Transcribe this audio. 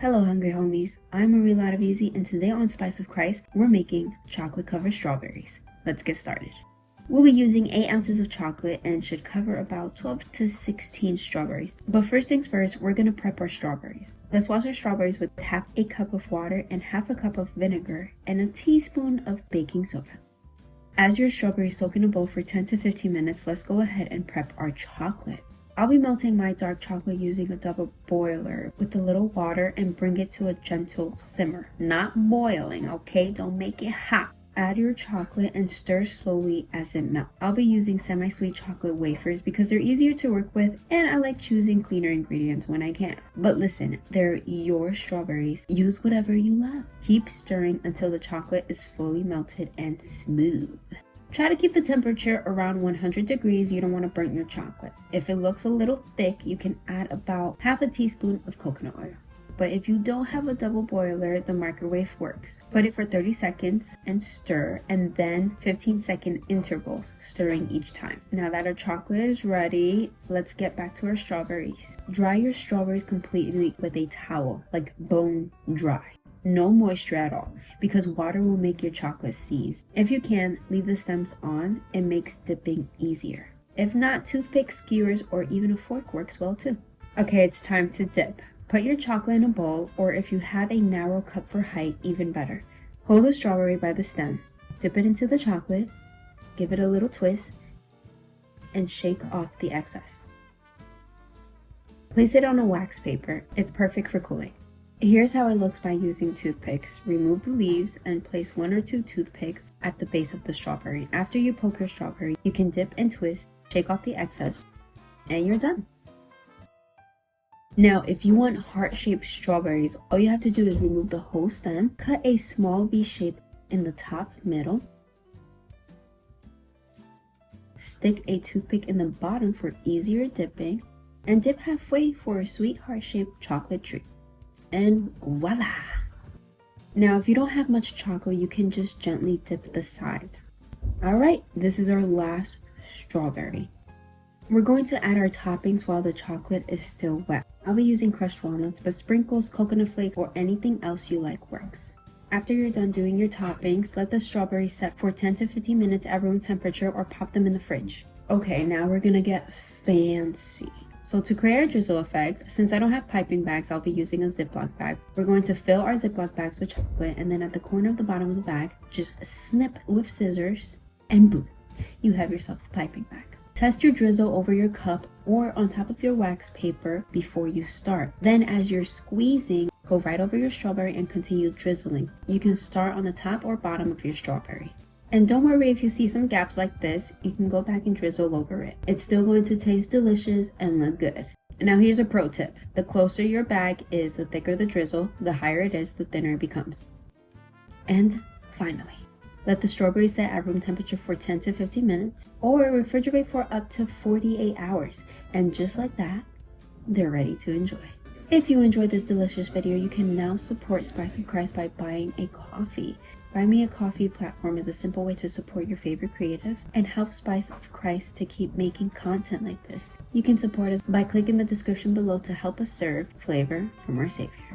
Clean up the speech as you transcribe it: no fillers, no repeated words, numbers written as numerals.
Hello hungry homies, I'm Marie Latavisi and today on Spice of Christ, we're making chocolate covered strawberries. Let's get started. We'll be using 8 ounces of chocolate and should cover about 12 to 16 strawberries. But first things first, we're going to prep our strawberries. Let's wash our strawberries with half a cup of water and half a cup of vinegar and a teaspoon of baking soda. As your strawberries soak in a bowl for 10 to 15 minutes, let's go ahead and prep our chocolate. I'll be melting my dark chocolate using a double boiler with a little water and bring it to a gentle simmer. Not boiling, okay? Don't make it hot. Add your chocolate and stir slowly as it melts. I'll be using semi-sweet chocolate wafers because they're easier to work with and I like choosing cleaner ingredients when I can. But listen, they're your strawberries. Use whatever you love. Keep stirring until the chocolate is fully melted and smooth. Try to keep the temperature around 100 degrees. You don't want to burn your chocolate. If it looks a little thick, you can add about half a teaspoon of coconut oil. But if you don't have a double boiler, the microwave works. Put it for 30 seconds and stir, and then 15-second intervals, stirring each time. Now that our chocolate is ready, let's get back to our strawberries. Dry your strawberries completely with a towel, like bone dry. No moisture at all, because water will make your chocolate seize. If you can, leave the stems on. It makes dipping easier. If not, toothpick, skewers, or even a fork works well too. Okay, it's time to dip. Put your chocolate in a bowl, or if you have a narrow cup for height, even better. Hold the strawberry by the stem, dip it into the chocolate, give it a little twist, and shake off the excess. Place it on a wax paper. It's perfect for cooling. Here's how it looks by using toothpicks. Remove the leaves and place 1 or 2 toothpicks at the base of the strawberry. After you poke your strawberry, you can dip and twist, shake off the excess, and you're done. Now, if you want heart-shaped strawberries, all you have to do is remove the whole stem, cut a small V shape in the top middle, stick a toothpick in the bottom for easier dipping, and dip halfway for a sweet heart-shaped chocolate treat. And voila! Now, if you don't have much chocolate, you can just gently dip the sides. Alright, this is our last strawberry. We're going to add our toppings while the chocolate is still wet. I'll be using crushed walnuts, but sprinkles, coconut flakes, or anything else you like works. After you're done doing your toppings, let the strawberries set for 10 to 15 minutes at room temperature or pop them in the fridge. Okay, now we're gonna get fancy. So to create our drizzle effect, since I don't have piping bags, I'll be using a Ziploc bag. We're going to fill our Ziploc bags with chocolate, and then at the corner of the bottom of the bag, just snip with scissors, and boom, you have yourself a piping bag. Test your drizzle over your cup or on top of your wax paper before you start. Then as you're squeezing, go right over your strawberry and continue drizzling. You can start on the top or bottom of your strawberry. And don't worry if you see some gaps like this, you can go back and drizzle over it. It's still going to taste delicious and look good. Now here's a pro tip. The closer your bag is, the thicker the drizzle. The higher it is, the thinner it becomes. And finally, let the strawberries set at room temperature for 10 to 15 minutes or refrigerate for up to 48 hours. And just like that, they're ready to enjoy. If you enjoyed this delicious video, you can now support Spice of Christ by buying a coffee. Buy Me a Coffee platform is a simple way to support your favorite creative and help Spice of Christ to keep making content like this. You can support us by clicking the description below to help us serve flavor from our Savior.